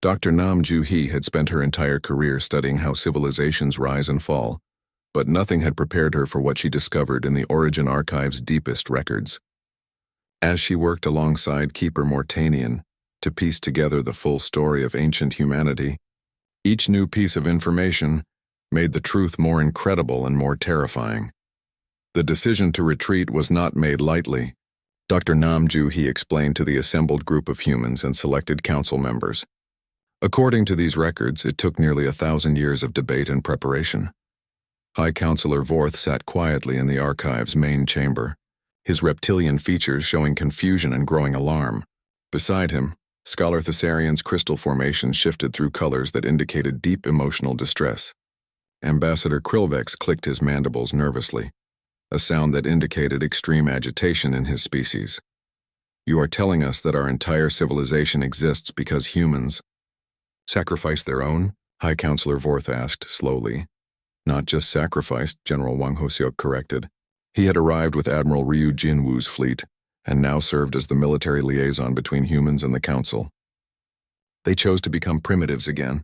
Dr. Nam Ju-hee had spent her entire career studying how civilizations rise and fall, but nothing had prepared her for what she discovered in the Origin Archive's deepest records. As she worked alongside Keeper Mortanian to piece together the full story of ancient humanity, each new piece of information made the truth more incredible and more terrifying. The decision to retreat was not made lightly. Dr. Nam Ju-hee explained to the assembled group of humans and selected council members. According to these records, it took nearly 1,000 years of debate and preparation. High Counselor Vorth sat quietly in the archive's main chamber, his reptilian features showing confusion and growing alarm. Beside him, Scholar Thessarian's crystal formation shifted through colors that indicated deep emotional distress. Ambassador Krillvex clicked his mandibles nervously, a sound that indicated extreme agitation in his species. You are telling us that our entire civilization exists because humans sacrifice their own? High Counselor Vorth asked slowly. Not just sacrificed, General Wang Hoseok corrected. He had arrived with Admiral Ryu Jinwoo's fleet, and now served as the military liaison between humans and the Council. They chose to become primitives again.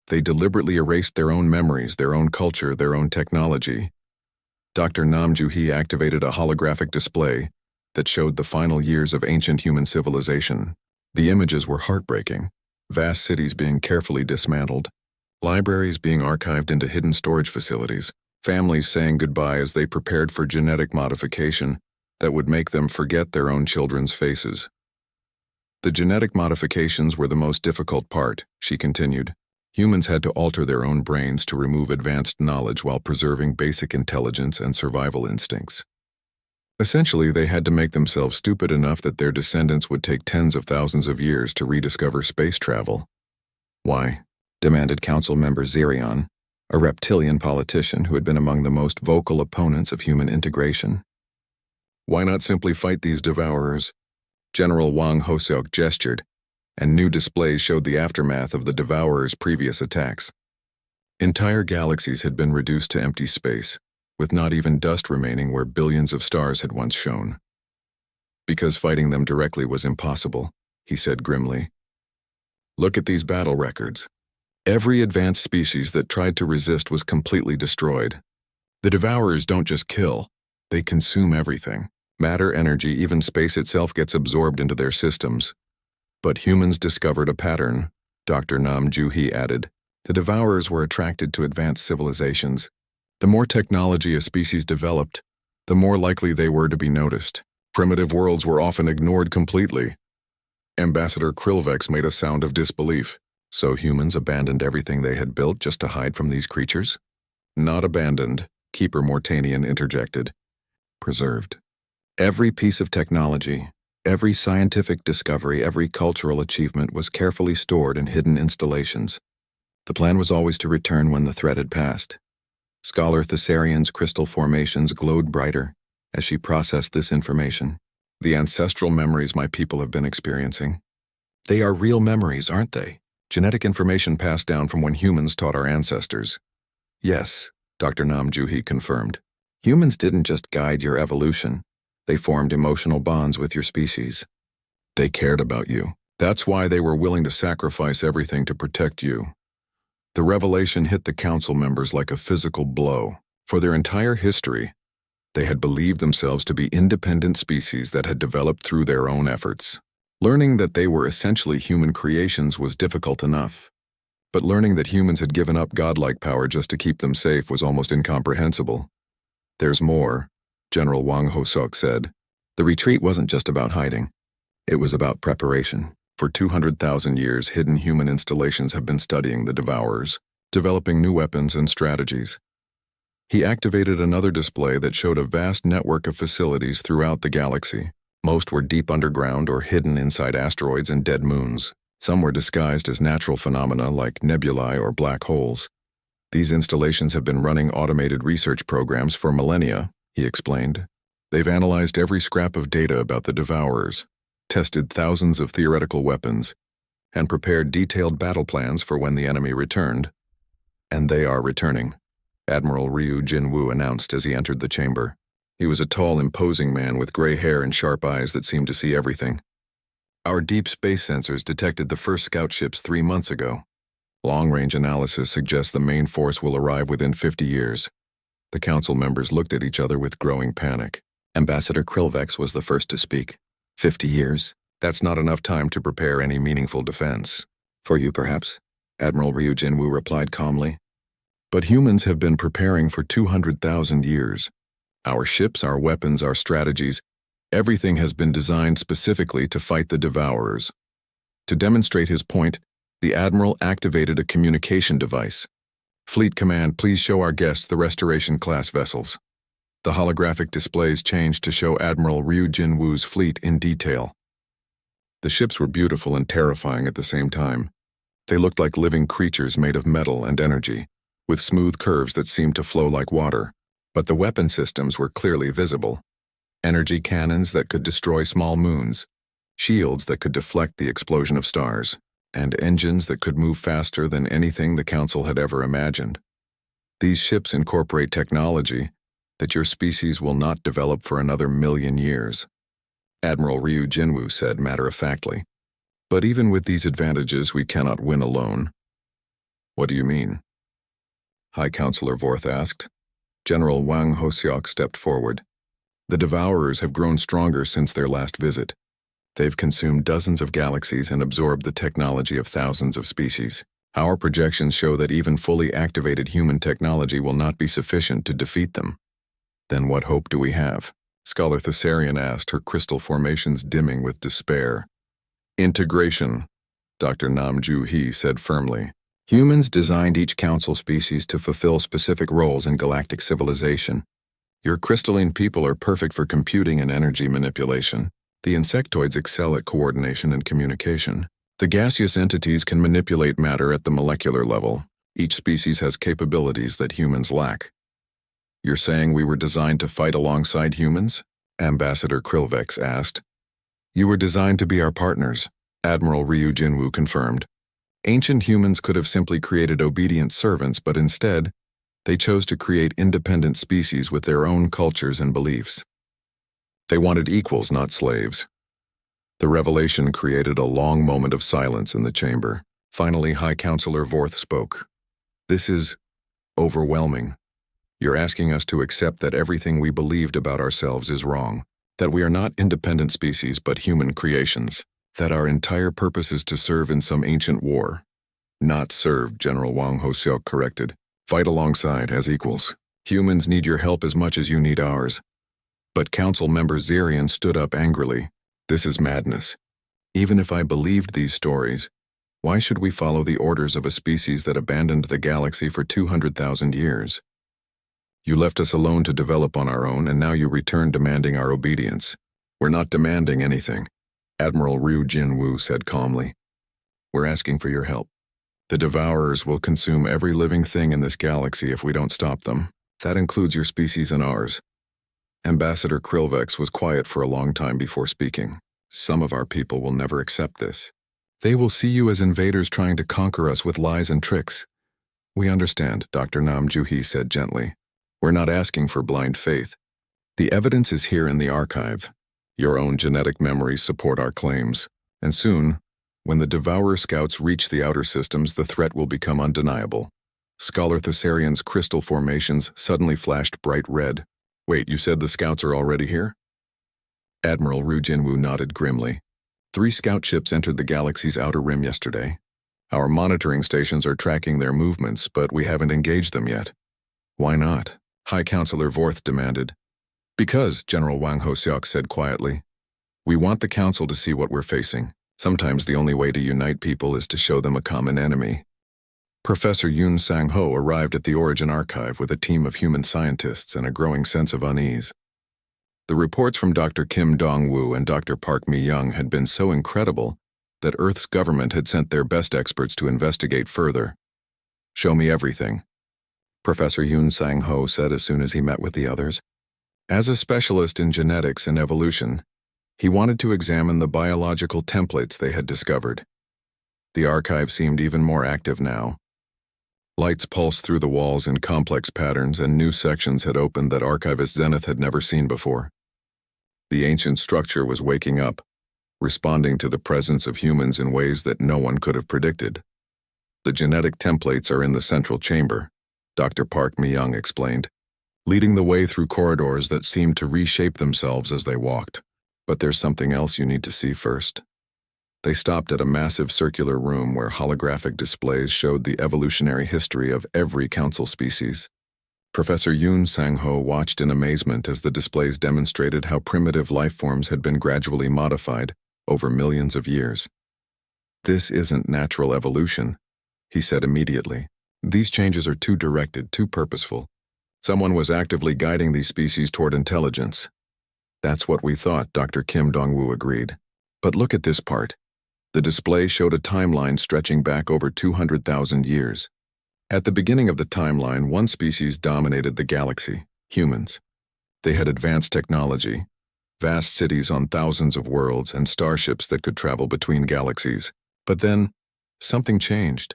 They deliberately erased their own memories, their own culture, their own technology. Dr. Nam Ju-hee activated a holographic display that showed the final years of ancient human civilization. The images were heartbreaking. Vast cities being carefully dismantled, libraries being archived into hidden storage facilities, families saying goodbye as they prepared for genetic modification that would make them forget their own children's faces. The genetic modifications were the most difficult part, she continued. Humans had to alter their own brains to remove advanced knowledge while preserving basic intelligence and survival instincts. Essentially, they had to make themselves stupid enough that their descendants would take tens of thousands of years to rediscover space travel. Why? Demanded Council Member Zirion, a reptilian politician who had been among the most vocal opponents of human integration. Why not simply fight these devourers? General Wang Hoseok gestured, and new displays showed the aftermath of the devourers' previous attacks. Entire galaxies had been reduced to empty space, with not even dust remaining where billions of stars had once shone. Because fighting them directly was impossible, he said grimly. Look at these battle records. Every advanced species that tried to resist was completely destroyed. The devourers don't just kill, they consume everything. Matter, energy, even space itself gets absorbed into their systems. But humans discovered a pattern, Dr. Nam Ju-hee added. The devourers were attracted to advanced civilizations. The more technology a species developed, the more likely they were to be noticed. Primitive worlds were often ignored completely. Ambassador Krillvex made a sound of disbelief. So humans abandoned everything they had built just to hide from these creatures? Not abandoned, Keeper Mortanian interjected. Preserved. Every piece of technology, every scientific discovery, every cultural achievement was carefully stored in hidden installations. The plan was always to return when the threat had passed. Scholar Thessarian's crystal formations glowed brighter as she processed this information. The ancestral memories my people have been experiencing. They are real memories, aren't they? Genetic information passed down from when humans taught our ancestors. Yes, Dr. Nam Ju-hee confirmed. Humans didn't just guide your evolution. They formed emotional bonds with your species. They cared about you. That's why they were willing to sacrifice everything to protect you. The revelation hit the council members like a physical blow. For their entire history, they had believed themselves to be independent species that had developed through their own efforts. Learning that they were essentially human creations was difficult enough. But learning that humans had given up godlike power just to keep them safe was almost incomprehensible. There's more, General Wang Hoseok said. The retreat wasn't just about hiding. It was about preparation. For 200,000 years, hidden human installations have been studying the devourers, developing new weapons and strategies. He activated another display that showed a vast network of facilities throughout the galaxy. Most were deep underground or hidden inside asteroids and dead moons. Some were disguised as natural phenomena like nebulae or black holes. These installations have been running automated research programs for millennia, he explained. They've analyzed every scrap of data about the devourers, tested thousands of theoretical weapons, and prepared detailed battle plans for when the enemy returned. And they are returning, Admiral Ryu Jinwoo announced as he entered the chamber. He was a tall, imposing man with gray hair and sharp eyes that seemed to see everything. Our deep space sensors detected the first scout ships 3 months ago. Long-range analysis suggests the main force will arrive within 50 years. The council members looked at each other with growing panic. Ambassador Krillvex was the first to speak. 50 years? That's not enough time to prepare any meaningful defense. For you, perhaps? Admiral Ryu Jinwoo replied calmly. But humans have been preparing for 200,000 years. Our ships, our weapons, our strategies, everything has been designed specifically to fight the devourers. To demonstrate his point, the Admiral activated a communication device. Fleet Command, please show our guests the Restoration-class vessels. The holographic displays changed to show Admiral Ryu Jinwoo's fleet in detail. The ships were beautiful and terrifying at the same time. They looked like living creatures made of metal and energy, with smooth curves that seemed to flow like water. But the weapon systems were clearly visible. Energy cannons that could destroy small moons, shields that could deflect the explosion of stars, and engines that could move faster than anything the Council had ever imagined. These ships incorporate technology that your species will not develop for another 1,000,000 years, Admiral Ryu Jinwoo said matter-of-factly. But even with these advantages, we cannot win alone. What do you mean? High Counselor Vorth asked. General Wang Hoseok stepped forward. The Devourers have grown stronger since their last visit. They've consumed dozens of galaxies and absorbed the technology of thousands of species. Our projections show that even fully activated human technology will not be sufficient to defeat them. Then what hope do we have? Scholar Thessarian asked, her crystal formations dimming with despair. Integration, Dr. Nam Ju-hee said firmly. Humans designed each council species to fulfill specific roles in galactic civilization. Your crystalline people are perfect for computing and energy manipulation. The insectoids excel at coordination and communication. The gaseous entities can manipulate matter at the molecular level. Each species has capabilities that humans lack. You're saying we were designed to fight alongside humans? Ambassador Krillvex asked. You were designed to be our partners, Admiral Ryu Jinwoo confirmed. Ancient humans could have simply created obedient servants, but instead, they chose to create independent species with their own cultures and beliefs. They wanted equals, not slaves. The revelation created a long moment of silence in the chamber. Finally, High Counselor Vorth spoke. This is overwhelming. You're asking us to accept that everything we believed about ourselves is wrong, that we are not independent species but human creations, that our entire purpose is to serve in some ancient war. Not serve, General Wang Hoseok corrected. Fight alongside as equals. Humans need your help as much as you need ours. But Council Member Zerian stood up angrily. This is madness. Even if I believed these stories, why should we follow the orders of a species that abandoned the galaxy for 200,000 years? You left us alone to develop on our own, and now you return demanding our obedience. We're not demanding anything, Admiral Ryu Jinwoo said calmly. We're asking for your help. The Devourers will consume every living thing in this galaxy if we don't stop them. That includes your species and ours. Ambassador Krillvex was quiet for a long time before speaking. Some of our people will never accept this. They will see you as invaders trying to conquer us with lies and tricks. We understand, Dr. Nam Ju-hee said gently. We're not asking for blind faith. The evidence is here in the archive. Your own genetic memories support our claims. And soon, when the Devourer scouts reach the outer systems, the threat will become undeniable. Scholar Thessarian's crystal formations suddenly flashed bright red. Wait, you said the scouts are already here? Admiral Ryu Jinwoo nodded grimly. 3 scout ships entered the galaxy's outer rim yesterday. Our monitoring stations are tracking their movements, but we haven't engaged them yet. Why not? High Counselor Vorth demanded. Because, General Wang Hoseok said quietly. We want the Council to see what we're facing. Sometimes the only way to unite people is to show them a common enemy. Professor Yoon Sang-ho arrived at the Origin Archive with a team of human scientists and a growing sense of unease. The reports from Dr. Kim Dong-woo and Dr. Park Mi-young had been so incredible that Earth's government had sent their best experts to investigate further. Show me everything, Professor Yoon Sang-ho said as soon as he met with the others. As a specialist in genetics and evolution, he wanted to examine the biological templates they had discovered. The archive seemed even more active now. Lights pulsed through the walls in complex patterns, and new sections had opened that archivist Zenith had never seen before. The ancient structure was waking up. responding to the presence of humans in ways that no one could have predicted. The genetic templates are in the central chamber, Dr. Park Mi-young explained, leading the way through corridors that seemed to reshape themselves as they walked. But there's something else you need to see first. They stopped at a massive circular room where holographic displays showed the evolutionary history of every council species. Professor Yoon Sang-ho watched in amazement as the displays demonstrated how primitive life forms had been gradually modified over millions of years. "This isn't natural evolution," he said immediately. "These changes are too directed, too purposeful. Someone was actively guiding these species toward intelligence." "That's what we thought," Dr. Kim Dong-woo agreed. "But look at this part." The display showed a timeline stretching back over 200,000 years. At the beginning of the timeline, one species dominated the galaxy: humans. They had advanced technology, vast cities on thousands of worlds, and starships that could travel between galaxies. But then, something changed.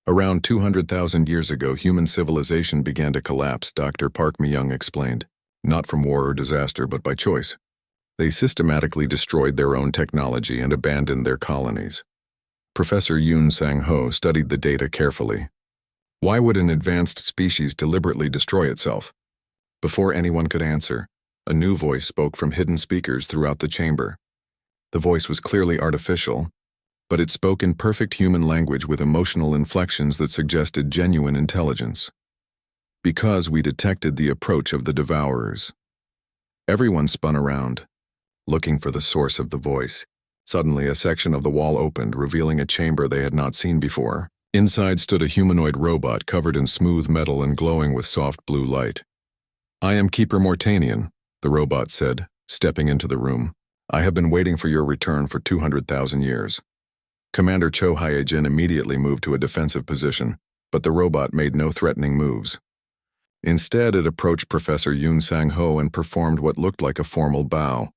Around 200,000 years ago, human civilization began to collapse, Dr. Park Mi-young explained. Not from war or disaster, but by choice. They systematically destroyed their own technology and abandoned their colonies. Professor Yoon Sang-ho studied the data carefully. Why would an advanced species deliberately destroy itself? Before anyone could answer, a new voice spoke from hidden speakers throughout the chamber. The voice was clearly artificial, but it spoke in perfect human language with emotional inflections that suggested genuine intelligence. "Because we detected the approach of the devourers." Everyone spun around, looking for the source of the voice. Suddenly, a section of the wall opened, revealing a chamber they had not seen before. Inside stood a humanoid robot covered in smooth metal and glowing with soft blue light. "I am Keeper Mortanian," the robot said, stepping into the room. "I have been waiting for your return for 200,000 years." Commander Cho Hyejin immediately moved to a defensive position, but the robot made no threatening moves. Instead, it approached Professor Yoon Sang-ho and performed what looked like a formal bow.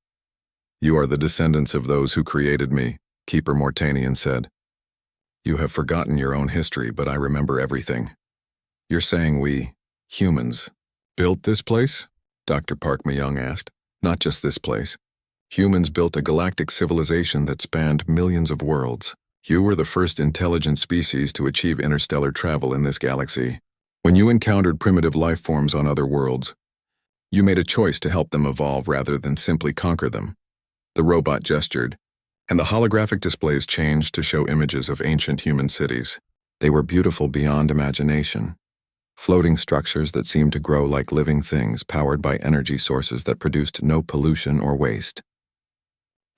"You are the descendants of those who created me," Keeper Mortanian said. "You have forgotten your own history, but I remember everything." "You're saying we, humans, built this place?" Dr. Park Mi-young asked. "Not just this place. Humans built a galactic civilization that spanned millions of worlds. You were the first intelligent species to achieve interstellar travel in this galaxy. When you encountered primitive life forms on other worlds, you made a choice to help them evolve rather than simply conquer them." The robot gestured, and the holographic displays changed to show images of ancient human cities. They were beautiful beyond imagination. Floating structures that seemed to grow like living things, powered by energy sources that produced no pollution or waste.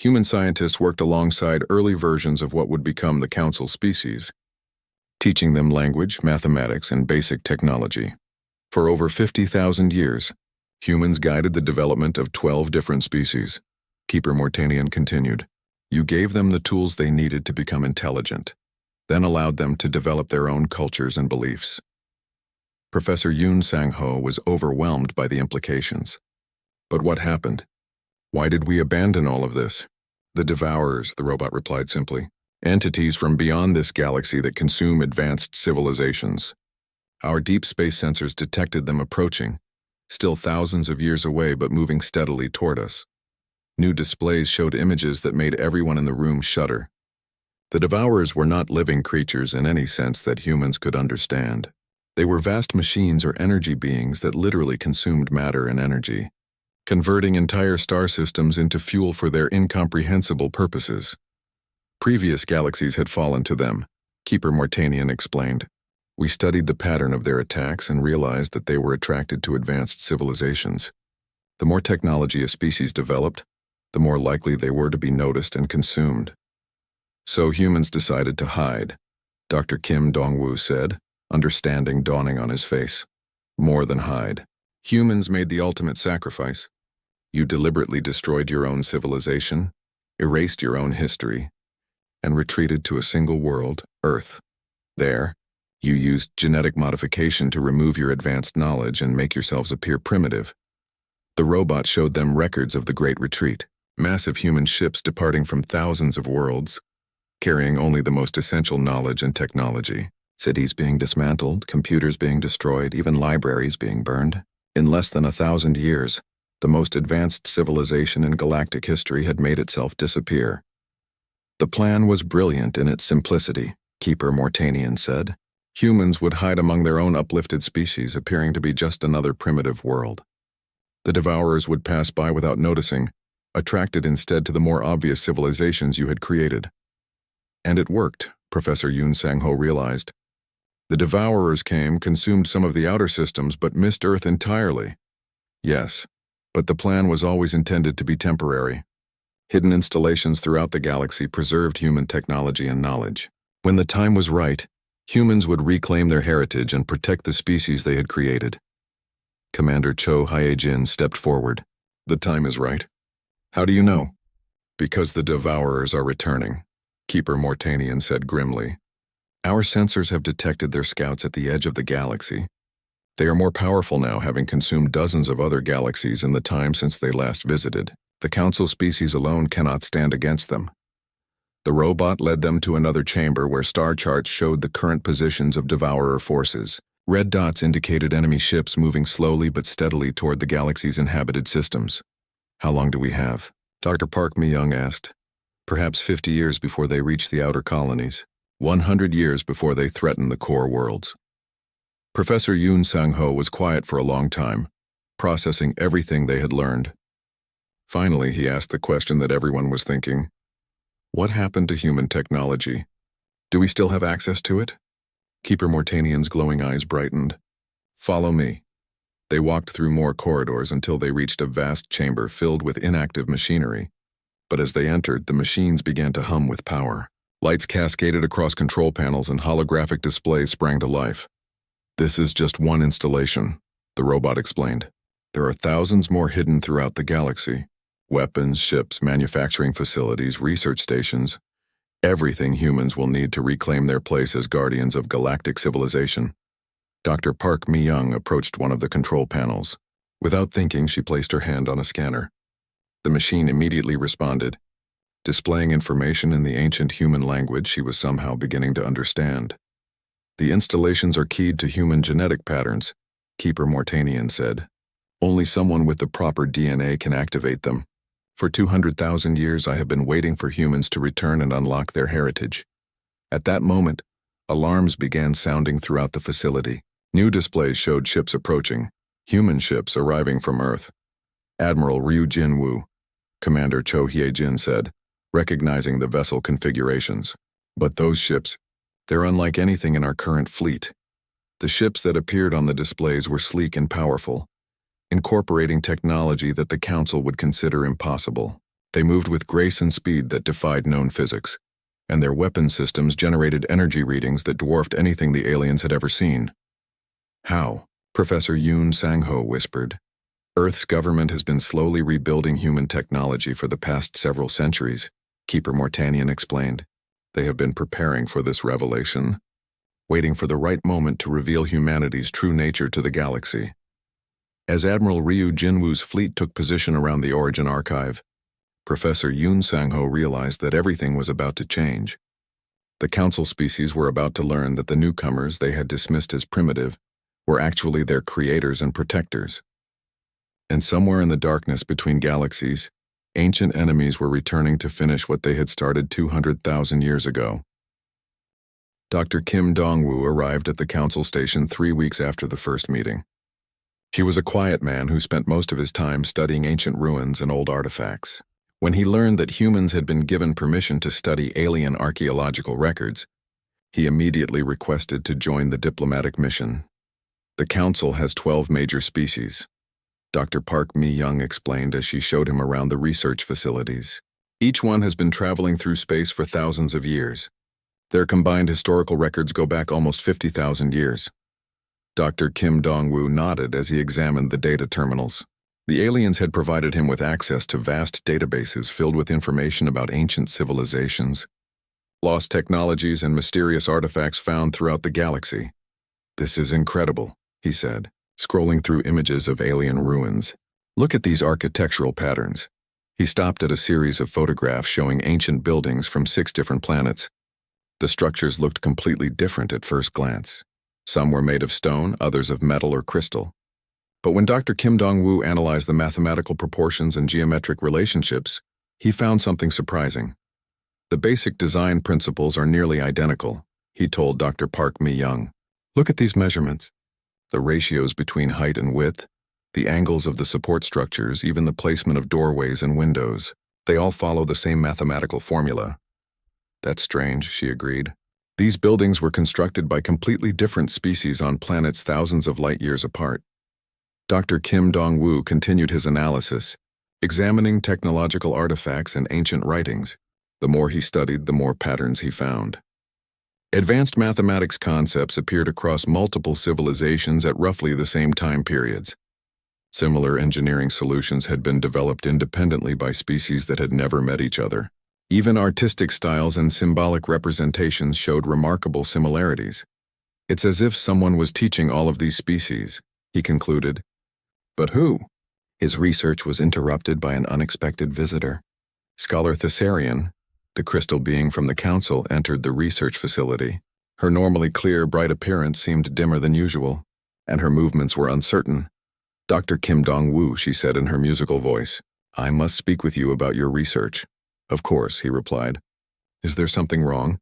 Human scientists worked alongside early versions of what would become the Council species, teaching them language, mathematics, and basic technology. For over 50,000 years, humans guided the development of 12 different species. Keeper Mortanian continued. "You gave them the tools they needed to become intelligent, then allowed them to develop their own cultures and beliefs." Professor Yoon Sang-ho was overwhelmed by the implications. "But what happened? Why did we abandon all of this?" "The devourers," the robot replied simply. "Entities from beyond this galaxy that consume advanced civilizations. Our deep space sensors detected them approaching, still thousands of years away but moving steadily toward us. New displays showed images that made everyone in the room shudder. The devourers were not living creatures in any sense that humans could understand. They were vast machines or energy beings that literally consumed matter and energy, converting entire star systems into fuel for their incomprehensible purposes. Previous galaxies had fallen to them, Keeper Mortanian explained. "We studied the pattern of their attacks and realized that they were attracted to advanced civilizations. The more technology a species developed, the more likely they were to be noticed and consumed. So humans decided to hide," Dr. Kim Dong-woo said, understanding dawning on his face. "More than hide. Humans made the ultimate sacrifice. You deliberately destroyed your own civilization, erased your own history, and retreated to a single world, Earth. There, you used genetic modification to remove your advanced knowledge and make yourselves appear primitive." The robot showed them records of the Great Retreat, massive human ships departing from thousands of worlds, carrying only the most essential knowledge and technology. Cities being dismantled, computers being destroyed, even libraries being burned. In less than 1,000 years, the most advanced civilization in galactic history had made itself disappear. The plan was brilliant in its simplicity, Keeper Mortanian said. Humans would hide among their own uplifted species, appearing to be just another primitive world. The devourers would pass by without noticing, attracted instead to the more obvious civilizations you had created. And it worked, Professor Yoon Sang-ho realized. The devourers came, consumed some of the outer systems, but missed Earth entirely. Yes, but the plan was always intended to be temporary. Hidden installations throughout the galaxy preserved human technology and knowledge. When the time was right, humans would reclaim their heritage and protect the species they had created. Commander Cho Hyejin stepped forward. The time is right. How do you know? Because the devourers are returning, Keeper Mortanian said grimly. Our sensors have detected their scouts at the edge of the galaxy. They are more powerful now, having consumed dozens of other galaxies in the time since they last visited. The Council species alone cannot stand against them. The robot led them to another chamber where star charts showed the current positions of devourer forces. Red dots indicated enemy ships moving slowly but steadily toward the galaxy's inhabited systems. How long do we have? Dr. Park Mi-young asked. Perhaps 50 years before they reach the outer colonies. 100 years before they threaten the core worlds. Professor Yoon Sang-ho was quiet for a long time, processing everything they had learned. Finally, he asked the question that everyone was thinking. What happened to human technology? Do we still have access to it? Keeper Mortanian's glowing eyes brightened. Follow me. They walked through more corridors until they reached a vast chamber filled with inactive machinery. But as they entered, the machines began to hum with power. Lights cascaded across control panels and holographic displays sprang to life. This is just one installation, the robot explained. There are thousands more hidden throughout the galaxy. Weapons, ships, manufacturing facilities, research stations. Everything humans will need to reclaim their place as guardians of galactic civilization. Dr. Park Mi-young approached one of the control panels. Without thinking, she placed her hand on a scanner. The machine immediately responded, displaying information in the ancient human language she was somehow beginning to understand. The installations are keyed to human genetic patterns, Keeper Mortanian said. Only someone with the proper DNA can activate them. For 200,000 years I have been waiting for humans to return and unlock their heritage. At that moment, alarms began sounding throughout the facility. New displays showed ships approaching, human ships arriving from Earth. Admiral Ryu Jin-woo, Commander Cho Hyejin said, recognizing the vessel configurations. But those ships, they're unlike anything in our current fleet. The ships that appeared on the displays were sleek and powerful, incorporating technology that the Council would consider impossible. They moved with grace and speed that defied known physics, and their weapon systems generated energy readings that dwarfed anything the aliens had ever seen. How? Professor Yoon Sang-ho whispered. Earth's government has been slowly rebuilding human technology for the past several centuries, Keeper Mortanian explained. They have been preparing for this revelation, waiting for the right moment to reveal humanity's true nature to the galaxy. As Admiral Ryu Jin-woo's fleet took position around the Origin Archive, Professor Yoon Sang-ho realized that everything was about to change. The Council species were about to learn that the newcomers they had dismissed as primitive were actually their creators and protectors. And somewhere in the darkness between galaxies, ancient enemies were returning to finish what they had started 200,000 years ago. Dr. Kim Dong-woo arrived at the Council station 3 weeks after the first meeting. He was a quiet man who spent most of his time studying ancient ruins and old artifacts. When he learned that humans had been given permission to study alien archaeological records, he immediately requested to join the diplomatic mission. The Council has 12 major species, Dr. Park Mi-young explained as she showed him around the research facilities. Each one has been traveling through space for thousands of years. Their combined historical records go back almost 50,000 years. Dr. Kim Dong-woo nodded as he examined the data terminals. The aliens had provided him with access to vast databases filled with information about ancient civilizations, lost technologies, and mysterious artifacts found throughout the galaxy. This is incredible, he said, scrolling through images of alien ruins. Look at these architectural patterns. He stopped at a series of photographs showing ancient buildings from 6 different planets. The structures looked completely different at first glance. Some were made of stone, others of metal or crystal. But when Dr. Kim Dong-woo analyzed the mathematical proportions and geometric relationships, he found something surprising. The basic design principles are nearly identical, he told Dr. Park Mi-young. Look at these measurements. The ratios between height and width, the angles of the support structures, even the placement of doorways and windows. They all follow the same mathematical formula. That's strange, she agreed. These buildings were constructed by completely different species on planets thousands of light years apart. Dr. Kim Dong-woo continued his analysis, examining technological artifacts and ancient writings. The more he studied, the more patterns he found. Advanced mathematics concepts appeared across multiple civilizations at roughly the same time periods. Similar engineering solutions had been developed independently by species that had never met each other. Even artistic styles and symbolic representations showed remarkable similarities. It's as if someone was teaching all of these species, he concluded. But who? His research was interrupted by an unexpected visitor. Scholar Thessarian, the crystal being from the council, entered the research facility. Her normally clear, bright appearance seemed dimmer than usual, and her movements were uncertain. Dr. Kim Dong-woo, she said in her musical voice, I must speak with you about your research. Of course, he replied. Is there something wrong?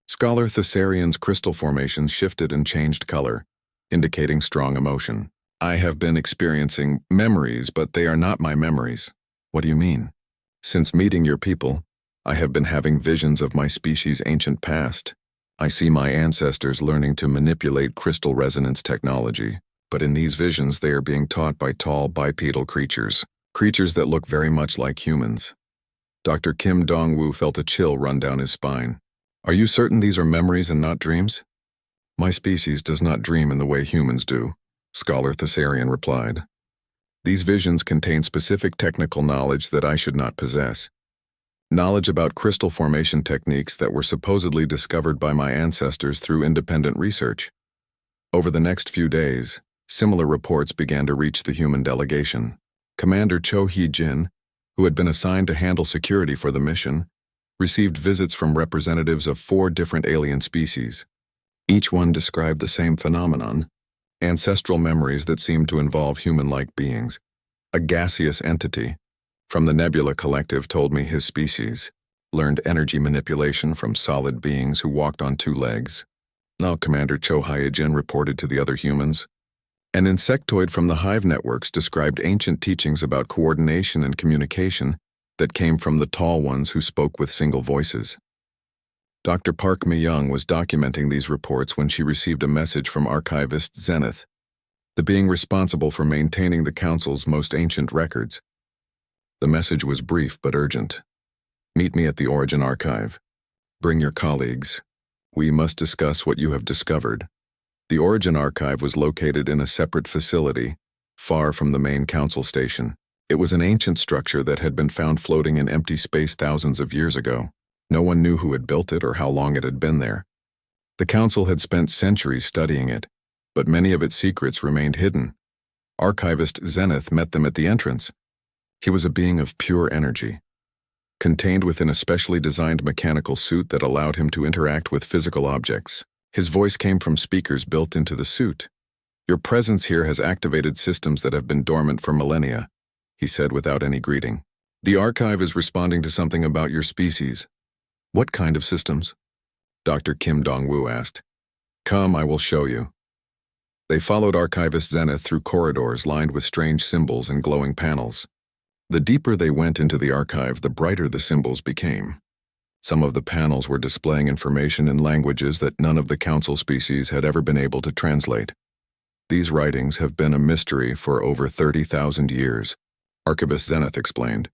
Scholar Thessarian's crystal formations shifted and changed color, indicating strong emotion. I have been experiencing memories, but they are not my memories. What do you mean? Since meeting your people, I have been having visions of my species' ancient past. I see my ancestors learning to manipulate crystal resonance technology, but in these visions they are being taught by tall bipedal creatures that look very much like humans. Dr. Kim Dong-woo felt a chill run down his spine. Are you certain these are memories and not dreams? My species does not dream in the way humans do, Scholar Thessarian replied. These visions contain specific technical knowledge that I should not possess. Knowledge about crystal formation techniques that were supposedly discovered by my ancestors through independent research. Over the next few days, similar reports began to reach the human delegation. Commander Cho Hee-jin, who had been assigned to handle security for the mission, received visits from representatives of 4 different alien species. Each one described the same phenomenon, ancestral memories that seemed to involve human-like beings. A gaseous entity from the Nebula Collective told me his species learned energy manipulation from solid beings who walked on 2 legs. Now Commander Cho Hee-jin reported to the other humans. An insectoid from the hive networks described ancient teachings about coordination and communication that came from the tall ones who spoke with single voices. Dr. Park Mi-young was documenting these reports when she received a message from archivist Zenith, the being responsible for maintaining the Council's most ancient records. The message was brief but urgent. Meet me at the Origin Archive. Bring your colleagues. We must discuss what you have discovered. The Origin Archive was located in a separate facility, far from the main Council station. It was an ancient structure that had been found floating in empty space thousands of years ago. No one knew who had built it or how long it had been there. The Council had spent centuries studying it, but many of its secrets remained hidden. Archivist Zenith met them at the entrance. He was a being of pure energy, contained within a specially designed mechanical suit that allowed him to interact with physical objects. His voice came from speakers built into the suit. Your presence here has activated systems that have been dormant for millennia, he said without any greeting. The archive is responding to something about your species. What kind of systems? Dr. Kim Dong-woo asked. Come, I will show you. They followed Archivist Zenith through corridors lined with strange symbols and glowing panels. The deeper they went into the archive, the brighter the symbols became. Some of the panels were displaying information in languages that none of the Council species had ever been able to translate. These writings have been a mystery for over 30,000 years, Archivist Zenith explained.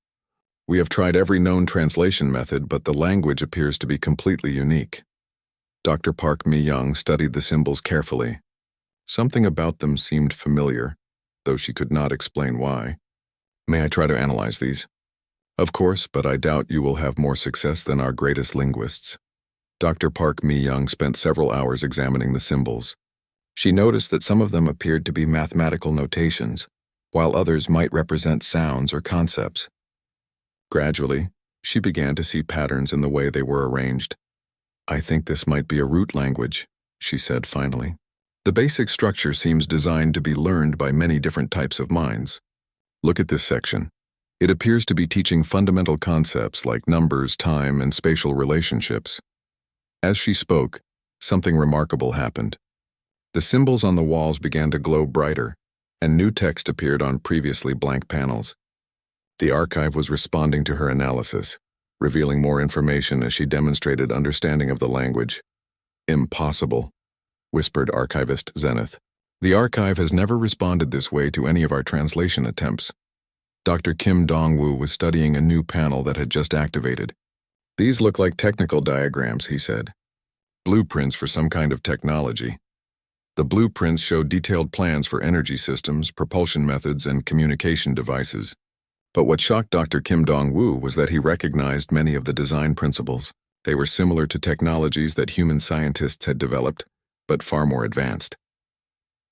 We have tried every known translation method, but the language appears to be completely unique. Dr. Park Mi-young studied the symbols carefully. Something about them seemed familiar, though she could not explain why. May I try to analyze these? Of course, but I doubt you will have more success than our greatest linguists. Dr. Park Mi-young spent several hours examining the symbols. She noticed that some of them appeared to be mathematical notations, while others might represent sounds or concepts. Gradually, she began to see patterns in the way they were arranged. I think this might be a root language, she said finally. The basic structure seems designed to be learned by many different types of minds. Look at this section. It appears to be teaching fundamental concepts like numbers, time, and spatial relationships. As she spoke, something remarkable happened. The symbols on the walls began to glow brighter, and new text appeared on previously blank panels. The archive was responding to her analysis, revealing more information as she demonstrated understanding of the language. "Impossible," whispered Archivist Zenith. "The archive has never responded this way to any of our translation attempts." Dr. Kim Dong-woo was studying a new panel that had just activated. "These look like technical diagrams," he said. "Blueprints for some kind of technology." The blueprints showed detailed plans for energy systems, propulsion methods, and communication devices. But what shocked Dr. Kim Dong-woo was that he recognized many of the design principles. They were similar to technologies that human scientists had developed, but far more advanced.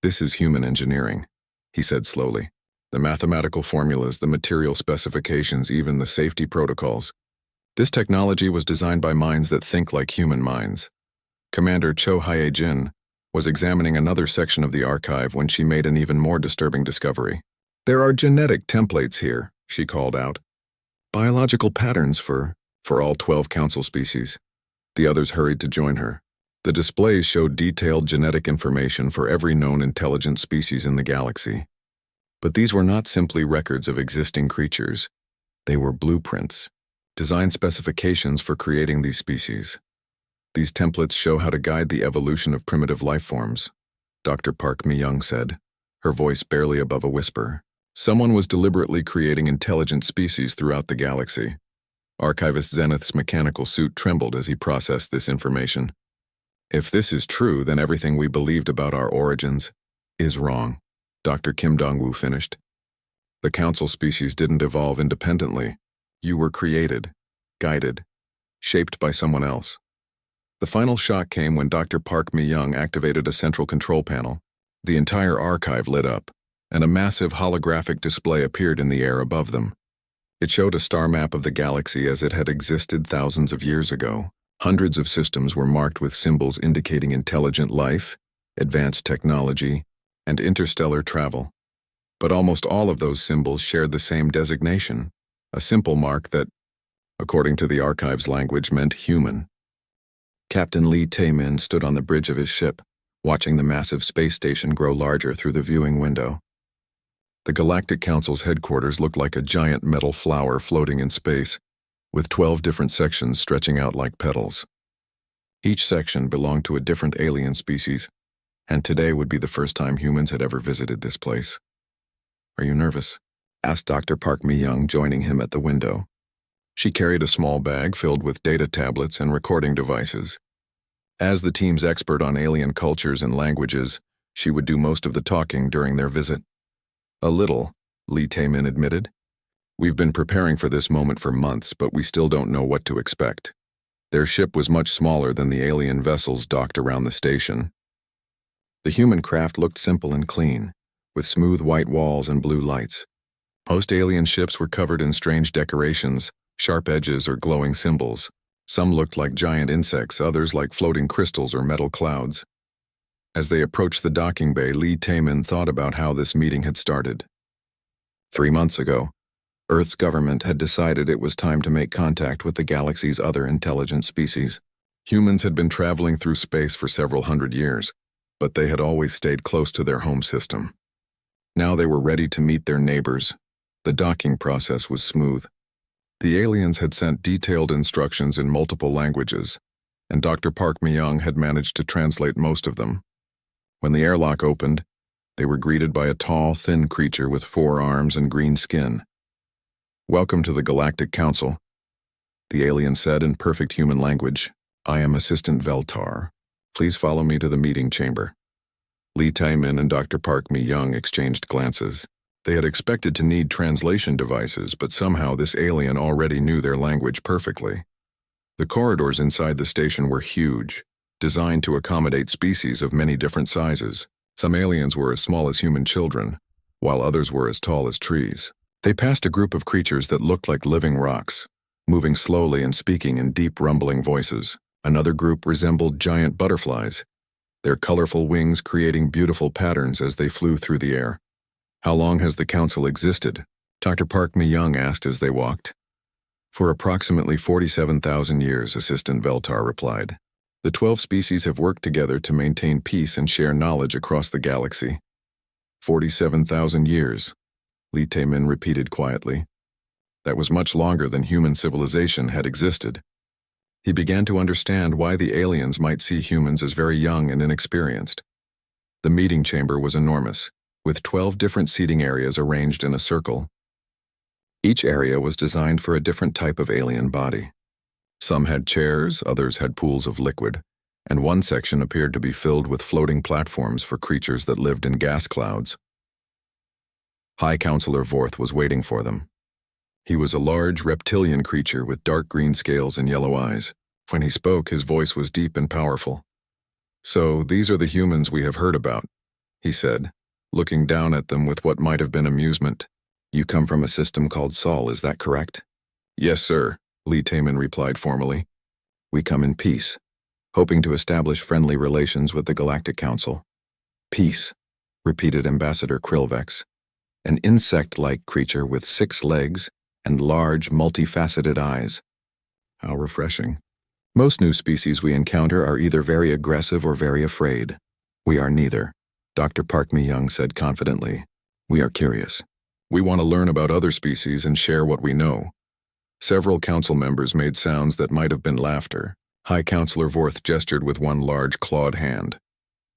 "This is human engineering," he said slowly. "The mathematical formulas, the material specifications, even the safety protocols. This technology was designed by minds that think like human minds." Commander Cho Hye-jin was examining another section of the archive when she made an even more disturbing discovery. "There are genetic templates here," she called out. "Biological patterns for all 12 council species." The others hurried to join her. The displays showed detailed genetic information for every known intelligent species in the galaxy. But these were not simply records of existing creatures. They were blueprints, design specifications for creating these species. "These templates show how to guide the evolution of primitive life forms," Dr. Park Mi-young said, her voice barely above a whisper. "Someone was deliberately creating intelligent species throughout the galaxy." Archivist Zenith's mechanical suit trembled as he processed this information. "If this is true, then everything we believed about our origins is wrong," Dr. Kim Dong-woo finished. "The council species didn't evolve independently. You were created, guided, shaped by someone else." The final shock came when Dr. Park Mi-young activated a central control panel. The entire archive lit up, and a massive holographic display appeared in the air above them. It showed a star map of the galaxy as it had existed thousands of years ago. Hundreds of systems were marked with symbols indicating intelligent life, advanced technology, and interstellar travel. But almost all of those symbols shared the same designation, a simple mark that, according to the archive's language, meant human. Captain Lee Tae-min stood on the bridge of his ship, watching the massive space station grow larger through the viewing window. The Galactic Council's headquarters looked like a giant metal flower floating in space, with 12 different sections stretching out like petals. Each section belonged to a different alien species, and today would be the first time humans had ever visited this place. "Are you nervous?" asked Dr. Park Mi-young, joining him at the window. She carried a small bag filled with data tablets and recording devices. As the team's expert on alien cultures and languages, she would do most of the talking during their visit. "A little," Lee Tae-min admitted. "We've been preparing for this moment for months, but we still don't know what to expect." Their ship was much smaller than the alien vessels docked around the station. The human craft looked simple and clean, with smooth white walls and blue lights. Most alien ships were covered in strange decorations, sharp edges or glowing symbols. Some looked like giant insects, others like floating crystals or metal clouds. As they approached the docking bay, Lee Tae-min thought about how this meeting had started. 3 months ago, Earth's government had decided it was time to make contact with the galaxy's other intelligent species. Humans had been traveling through space for several hundred years, but they had always stayed close to their home system. Now they were ready to meet their neighbors. The docking process was smooth. The aliens had sent detailed instructions in multiple languages, and Dr. Park Mi-young had managed to translate most of them. When the airlock opened, they were greeted by a tall, thin creature with 4 arms and green skin. "Welcome to the Galactic Council," the alien said in perfect human language. "I am Assistant Veltar. Please follow me to the meeting chamber." Lee Tae-min and Dr. Park Mi-young exchanged glances. They had expected to need translation devices, but somehow this alien already knew their language perfectly. The corridors inside the station were huge, designed to accommodate species of many different sizes. Some aliens were as small as human children, while others were as tall as trees. They passed a group of creatures that looked like living rocks, moving slowly and speaking in deep, rumbling voices. Another group resembled giant butterflies, their colorful wings creating beautiful patterns as they flew through the air. "How long has the council existed?" Dr. Park Mi-young asked as they walked. For approximately 47,000 years, Assistant Veltar replied. The 12 species have worked together to maintain peace and share knowledge across the galaxy. 47,000 years, Li Taemin repeated quietly. That was much longer than human civilization had existed. He began to understand why the aliens might see humans as very young and inexperienced. The meeting chamber was enormous, with 12 different seating areas arranged in a circle. Each area was designed for a different type of alien body. Some had chairs, others had pools of liquid, and one section appeared to be filled with floating platforms for creatures that lived in gas clouds. High Counselor Vorth was waiting for them. He was a large reptilian creature with dark green scales and yellow eyes. When he spoke, his voice was deep and powerful. So, these are the humans we have heard about, he said, looking down at them with what might have been amusement. You come from a system called Sol, is that correct? Yes, sir, Li Taemin replied formally. We come in peace, hoping to establish friendly relations with the Galactic Council. Peace, repeated Ambassador Krillvex. An insect-like creature with 6 legs and large, multifaceted eyes. How refreshing. Most new species we encounter are either very aggressive or very afraid. We are neither, Dr. Park Mi-young said confidently. We are curious. We want to learn about other species and share what we know. Several council members made sounds that might have been laughter. High Counselor Vorth gestured with one large clawed hand.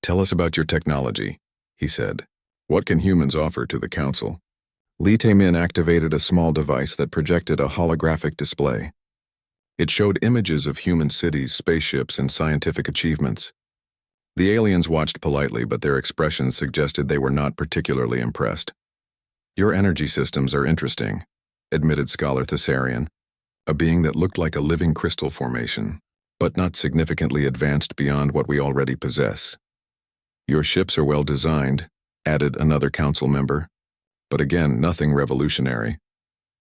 Tell us about your technology, he said. What can humans offer to the council? Li Taemin activated a small device that projected a holographic display. It showed images of human cities, spaceships, and scientific achievements. The aliens watched politely, but their expressions suggested they were not particularly impressed. Your energy systems are interesting, admitted Scholar Thessarian, a being that looked like a living crystal formation, but not significantly advanced beyond what we already possess. Your ships are well designed, added another council member, but again, nothing revolutionary.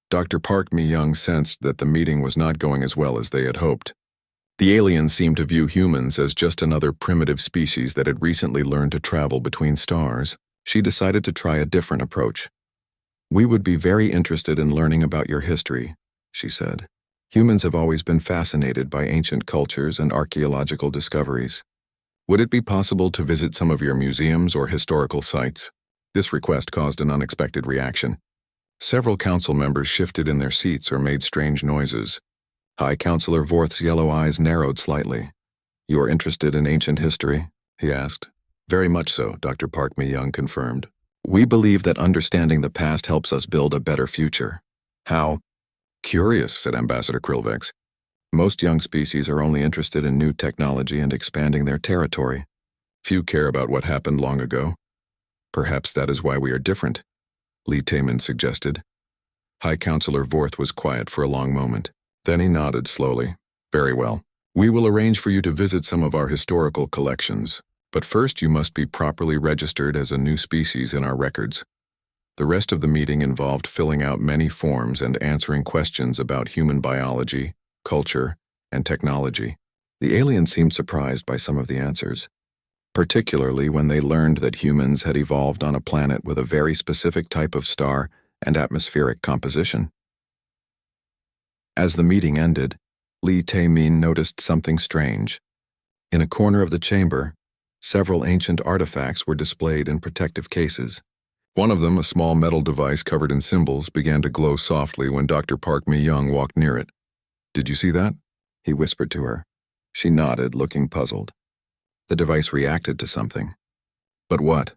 Dr. Park Mi-young sensed that the meeting was not going as well as they had hoped. The aliens seemed to view humans as just another primitive species that had recently learned to travel between stars. She decided to try a different approach. We would be very interested in learning about your history, she said. Humans have always been fascinated by ancient cultures and archaeological discoveries. Would it be possible to visit some of your museums or historical sites? This request caused an unexpected reaction. Several council members shifted in their seats or made strange noises. High Counselor Vorth's yellow eyes narrowed slightly. You are interested in ancient history? He asked. Very much so, Dr. Park Mi-young confirmed. We believe that understanding the past helps us build a better future. How? Curious, said Ambassador Krillvex. Most young species are only interested in new technology and expanding their territory. Few care about what happened long ago. Perhaps that is why we are different, Li Taemin suggested. High Counselor Vorth was quiet for a long moment. Then he nodded slowly. Very well. We will arrange for you to visit some of our historical collections, but first you must be properly registered as a new species in our records. The rest of the meeting involved filling out many forms and answering questions about human biology, culture, and technology. The aliens seemed surprised by some of the answers, particularly when they learned that humans had evolved on a planet with a very specific type of star and atmospheric composition. As the meeting ended, Li Taemin noticed something strange. In a corner of the chamber, several ancient artifacts were displayed in protective cases. One of them, a small metal device covered in symbols, began to glow softly when Dr. Park Mi-young walked near it. Did you see that? He whispered to her. She nodded, looking puzzled. The device reacted to something. But what?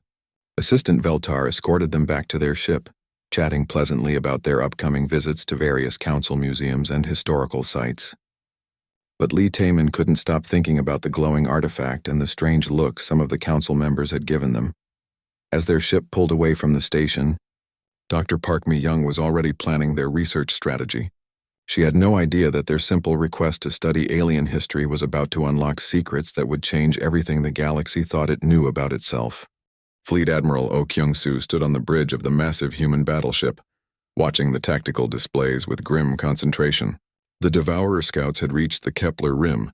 Assistant Veltar escorted them back to their ship, chatting pleasantly about their upcoming visits to various council museums and historical sites. But Li Taemin couldn't stop thinking about the glowing artifact and the strange look some of the council members had given them. As their ship pulled away from the station, Dr. Park Mi-young was already planning their research strategy. She had no idea that their simple request to study alien history was about to unlock secrets that would change everything the galaxy thought it knew about itself. Fleet Admiral Oh Kyung-soo stood on the bridge of the massive human battleship, watching the tactical displays with grim concentration. The Devourer scouts had reached the Kepler Rim,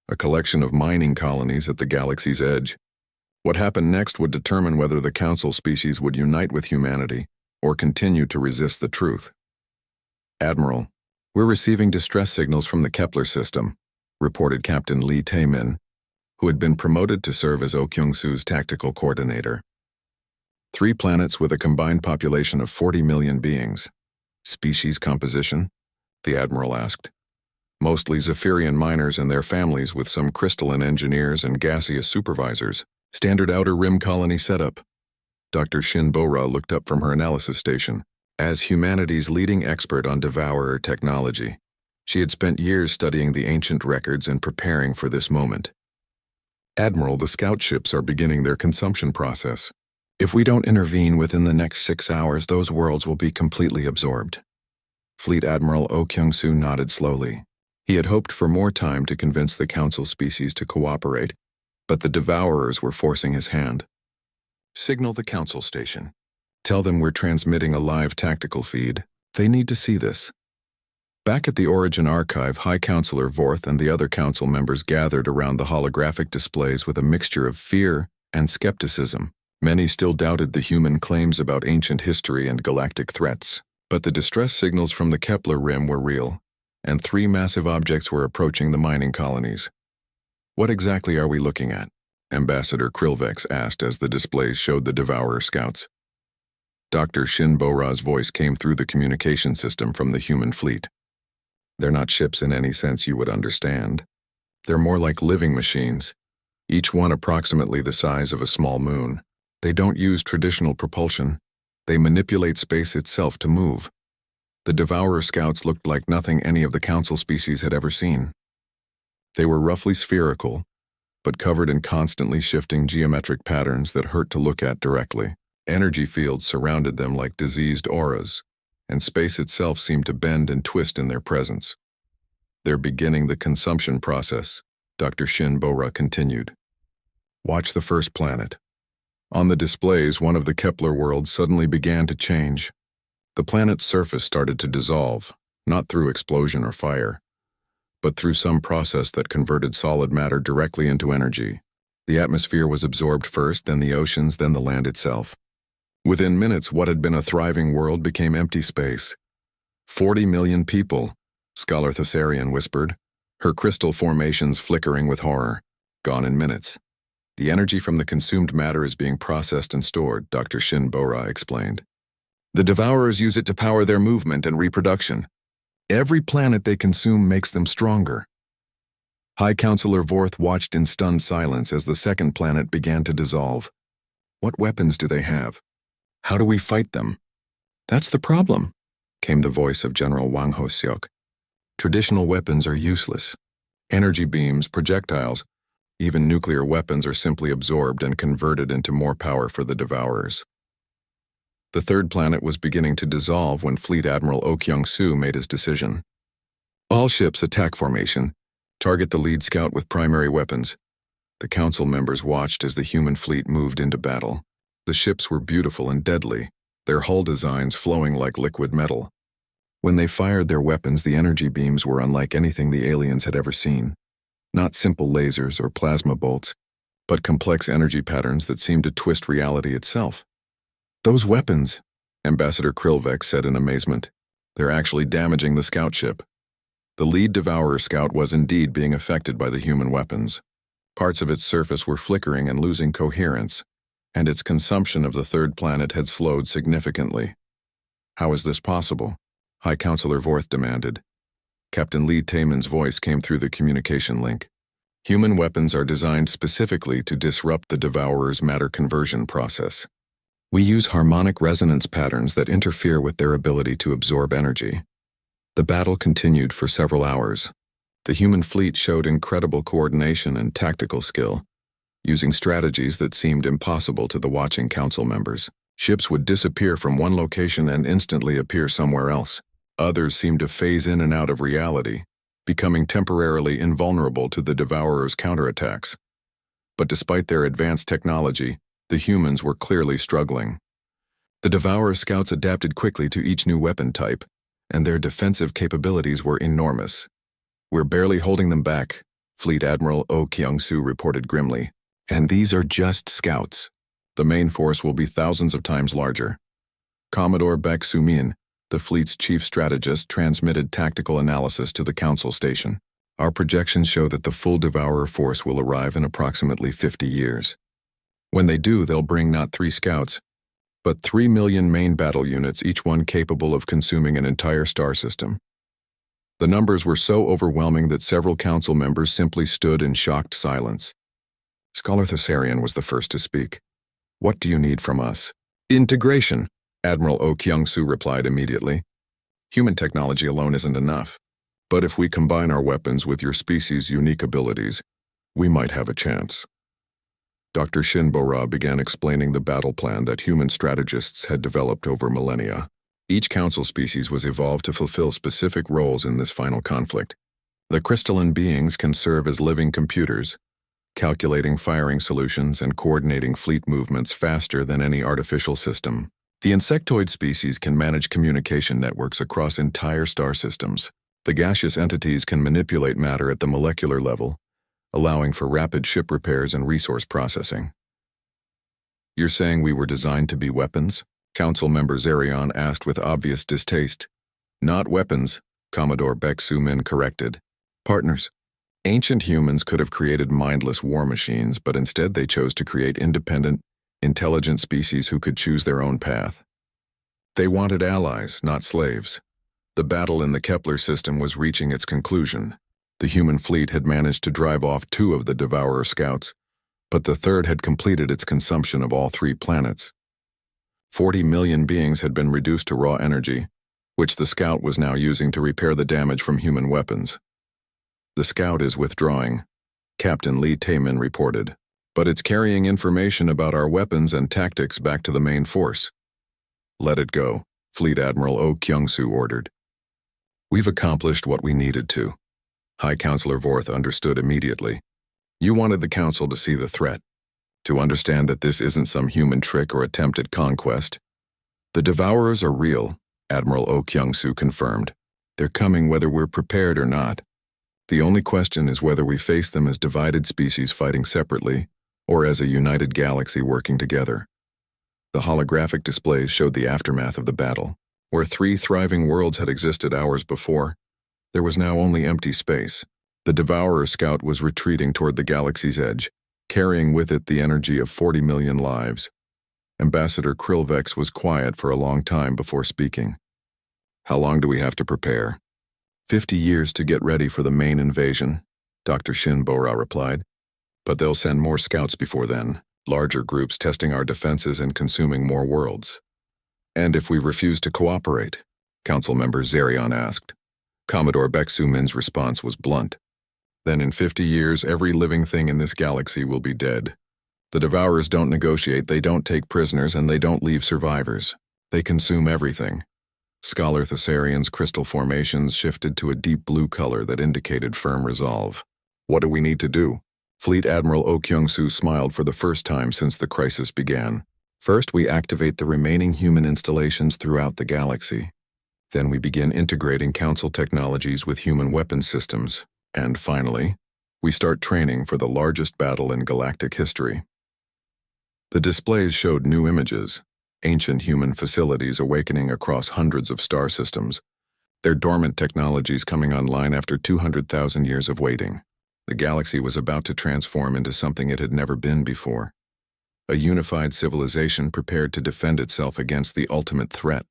a collection of mining colonies at the galaxy's edge. What happened next would determine whether the council species would unite with humanity or continue to resist the truth. "Admiral, we're receiving distress signals from the Kepler system," reported Captain Lee Tae-min, who had been promoted to serve as Oh Kyung-soo's tactical coordinator. 3 planets with a combined population of 40 million beings. Species composition? The Admiral asked. Mostly Zephyrian miners and their families with some crystalline engineers and gaseous supervisors. Standard outer rim colony setup. Dr. Shin Bo-ra looked up from her analysis station. As humanity's leading expert on devourer technology, she had spent years studying the ancient records and preparing for this moment. "Admiral, the scout ships are beginning their consumption process. If we don't intervene within the next 6 hours, those worlds will be completely absorbed." Fleet Admiral Oh Kyung-soo nodded slowly. He had hoped for more time to convince the Council species to cooperate, but the devourers were forcing his hand. "Signal the Council station. Tell them we're transmitting a live tactical feed. They need to see this." Back at the Origin Archive, High Counselor Vorth and the other Council members gathered around the holographic displays with a mixture of fear and skepticism. Many still doubted the human claims about ancient history and galactic threats, but the distress signals from the Kepler rim were real, and 3 massive objects were approaching the mining colonies. "What exactly are we looking at?" Ambassador Krillvex asked as the displays showed the Devourer scouts. Dr. Shin Bo-ra's voice came through the communication system from the human fleet. "They're not ships in any sense you would understand. They're more like living machines, each one approximately the size of a small moon. They don't use traditional propulsion. They manipulate space itself to move." The Devourer scouts looked like nothing any of the Council species had ever seen. They were roughly spherical, but covered in constantly shifting geometric patterns that hurt to look at directly. Energy fields surrounded them like diseased auras, and space itself seemed to bend and twist in their presence. "They're beginning the consumption process," Dr. Shin Bo-ra continued. "Watch the first planet." On the displays, one of the Kepler worlds suddenly began to change. The planet's surface started to dissolve, not through explosion or fire, but through some process that converted solid matter directly into energy. The atmosphere was absorbed first, then the oceans, then the land itself. Within minutes, what had been a thriving world became empty space. 40 million people, Scholar Thessarian whispered, her crystal formations flickering with horror. Gone in minutes. "The energy from the consumed matter is being processed and stored," Dr. Shin Bo-ra explained. "The Devourers use it to power their movement and reproduction. Every planet they consume makes them stronger." High Counselor Vorth watched in stunned silence as the second planet began to dissolve. "What weapons do they have? How do we fight them?" "That's the problem," came the voice of General Wang Ho-seok. "Traditional weapons are useless. Energy beams, projectiles, even nuclear weapons are simply absorbed and converted into more power for the Devourers." The third planet was beginning to dissolve when Fleet Admiral Oh Kyung-soo made his decision. "All ships attack formation. Target the lead scout with primary weapons." The Council members watched as the human fleet moved into battle. The ships were beautiful and deadly, their hull designs flowing like liquid metal. When they fired their weapons, the energy beams were unlike anything the aliens had ever seen. Not simple lasers or plasma bolts, but complex energy patterns that seemed to twist reality itself. "Those weapons," Ambassador Krillvex said in amazement. "They're actually damaging the scout ship." The lead Devourer scout was indeed being affected by the human weapons. Parts of its surface were flickering and losing coherence, and its consumption of the third planet had slowed significantly. "How is this possible?" High Counselor Vorth demanded. Captain Lee Taemin's voice came through the communication link. "Human weapons are designed specifically to disrupt the Devourer's matter conversion process. We use harmonic resonance patterns that interfere with their ability to absorb energy." The battle continued for several hours. The human fleet showed incredible coordination and tactical skill, using strategies that seemed impossible to the watching Council members. Ships would disappear from one location and instantly appear somewhere else. Others seemed to phase in and out of reality, becoming temporarily invulnerable to the Devourer's counterattacks. But despite their advanced technology, the humans were clearly struggling. The Devourer scouts adapted quickly to each new weapon type, and their defensive capabilities were enormous. "We're barely holding them back," Fleet Admiral Oh Kyung-soo reported grimly. "And these are just scouts. The main force will be thousands of times larger." Commodore Beck Sumin, the fleet's chief strategist, transmitted tactical analysis to the Council station. Our projections show that the full Devourer force will arrive in approximately 50 years. When they do, they'll bring not 3 scouts, but 3 million main battle units, each one capable of consuming an entire star system. The numbers were so overwhelming that several council members simply stood in shocked silence. Scholar Thessarian was the first to speak. "What do you need from us?" "Integration," Admiral Oh Kyung-soo replied immediately. "Human technology alone isn't enough. But if we combine our weapons with your species' unique abilities, we might have a chance." Dr. Shinbora began explaining the battle plan that human strategists had developed over millennia. Each council species was evolved to fulfill specific roles in this final conflict. The crystalline beings can serve as living computers, calculating firing solutions and coordinating fleet movements faster than any artificial system. The insectoid species can manage communication networks across entire star systems. The gaseous entities can manipulate matter at the molecular level, allowing for rapid ship repairs and resource processing. "You're saying we were designed to be weapons?" Council member Zarion asked with obvious distaste. "Not weapons," Commodore Beck Sumin corrected. "Partners. Ancient humans could have created mindless war machines, but instead they chose to create independent, intelligent species who could choose their own path. They wanted allies, not slaves. The battle in the Kepler system was reaching its conclusion. The human fleet had managed to drive off 2 of the Devourer scouts, but the third had completed its consumption of all 3 planets. 40 million beings had been reduced to raw energy, which the scout was now using to repair the damage from human weapons. "The scout is withdrawing," Captain Lee Taemin reported, "but it's carrying information about our weapons and tactics back to the main force." "Let it go," Fleet Admiral Oh Kyung-soo ordered. "We've accomplished what we needed to." High Counselor Vorth understood immediately. "You wanted the Council to see the threat, to understand that this isn't some human trick or attempt at conquest. The Devourers are real," Admiral Oh Kyung-soo confirmed. "They're coming whether we're prepared or not. The only question is whether we face them as divided species fighting separately, or as a united galaxy working together." The holographic displays showed the aftermath of the battle. Where 3 thriving worlds had existed hours before, there was now only empty space. The Devourer scout was retreating toward the galaxy's edge, carrying with it the energy of 40 million lives. Ambassador Krillvex was quiet for a long time before speaking. "How long do we have to prepare?" 50 years to get ready for the main invasion," Dr. Shinbora replied. "But they'll send more scouts before then, larger groups testing our defenses and consuming more worlds." "And if we refuse to cooperate?" Council member Zarion asked. Commodore Beck Sumin's response was blunt. "Then in 50 years, every living thing in this galaxy will be dead. The Devourers don't negotiate, they don't take prisoners, and they don't leave survivors. They consume everything." Scholar Thessarian's crystal formations shifted to a deep blue color that indicated firm resolve. "What do we need to do?" Fleet Admiral Oh Kyung-soo smiled for the first time since the crisis began. "First, we activate the remaining human installations throughout the galaxy. Then we begin integrating Council technologies with human weapons systems. And finally, we start training for the largest battle in galactic history." The displays showed new images, ancient human facilities awakening across hundreds of star systems, their dormant technologies coming online after 200,000 years of waiting. The galaxy was about to transform into something it had never been before. A unified civilization prepared to defend itself against the ultimate threat.